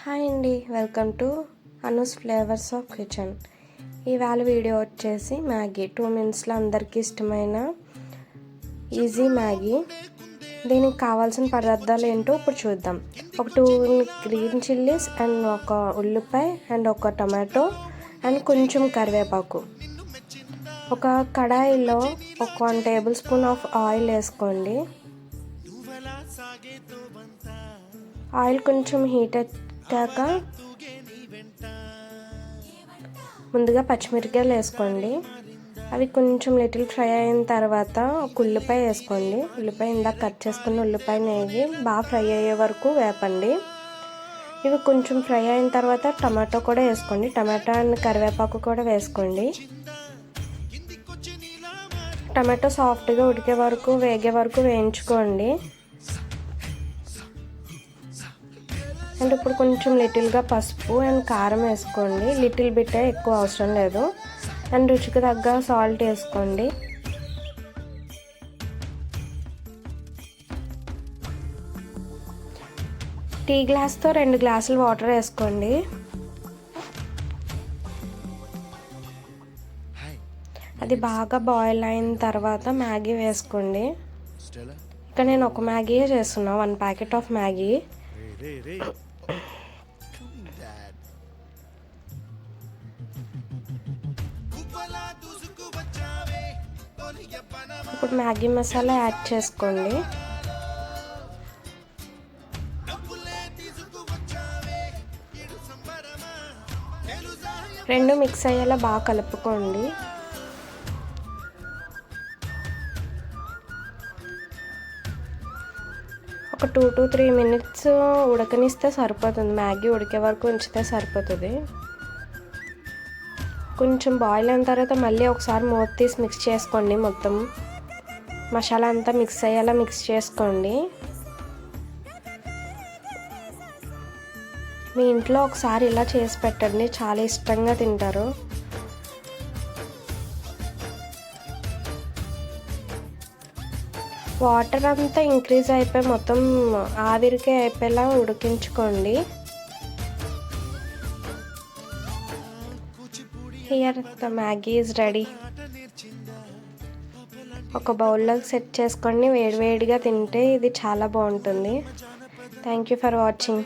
Hi అండి, welcome to Anu's flavours of kitchen. ఇవాళ video వచ్చేసి మ్యాగీ 2 మినిట్స్లో అందరికీ ఇష్టమైన ఈజీ మ్యాగీ. దీనికి కావాల్సిన పదార్థాలు ఏంటో ఇప్పుడు చూద్దాం. ఒక 2 గ్రీన్ చిల్లీస్ అండ్ ఒక ఉల్లిపాయ అండ్ ఒక టమాటో అండ్ కొంచెం కరివేపాకు. ఒక కడాయిలో ఒక 1 టేబుల్ స్పూన్ ఆఫ్ ఆయిల్ వేసుకోండి. ఆయిల్ కొంచెం హీట్ ఎక్కాక ముందుగా పచ్చిమిరపకాయలు వేసుకోండి. అవి కొంచెం లిటిల్ ఫ్రై అయిన తర్వాత ఒక ఉల్లిపాయ వేసుకోండి. ఉల్లిపాయ ఇందాక కట్ చేసుకున్న ఉల్లిపాయ వేగి బాగా ఫ్రై అయ్యే వరకు వేపండి. ఇవి కొంచెం ఫ్రై అయిన తర్వాత టమాటో కూడా వేసుకోండి. టమాటో అండ్ కరివేపాకు కూడా వేసుకోండి. టమాటో సాఫ్ట్గా ఉడికే వరకు వేగే వరకు వేయించుకోండి. అండ్ ఇప్పుడు కొంచెం లిటిల్గా పసుపు అండ్ కారం వేసుకోండి. లిటిల్ బిట్టే, ఎక్కువ అవసరం లేదు. అండ్ రుచికి తగ్గ సాల్ట్ వేసుకోండి. టీ గ్లాస్తో 2 గ్లాసులు వాటర్ వేసుకోండి. అది బాగా బాయిల్ అయిన తర్వాత మ్యాగీ వేసుకోండి. ఇక్కడ నేను ఒక మ్యాగీ చేస్తున్నా, 1 ప్యాకెట్ ఆఫ్ మ్యాగీ. ఇప్పుడు మ్యాగీ మసాలా యాడ్ చేసుకోండి. రెండు మిక్స్ అయ్యేలా బాగా కలుపుకోండి. ఒక 2 to 3 మినిట్స్ ఉడకనిస్తే సరిపోతుంది. మ్యాగీ ఉడికే వరకు ఉంచితే సరిపోతుంది. కొంచెం బాయిల్ అయిన తర్వాత మళ్ళీ ఒకసారి మూత తీసి మిక్స్ చేసుకోండి. మొత్తం మసాలా అంతా మిక్స్ అయ్యేలా మిక్స్ చేసుకోండి. మీ ఇంట్లో ఒకసారి ఇలా చేసి పెట్టండి, చాలా ఇష్టంగా తింటారు. వాటర్ అంతా ఇంక్రీజ్ అయిపోయి మొత్తం ఆవిరికే అయిపోయేలా ఉడికించుకోండి. Here the Maggi is ready. ఒక బౌల్లోకి సెట్ చేసుకోండి. వేడివేడిగా తింటే ఇది చాలా బాగుంటుంది. Thank you for watching.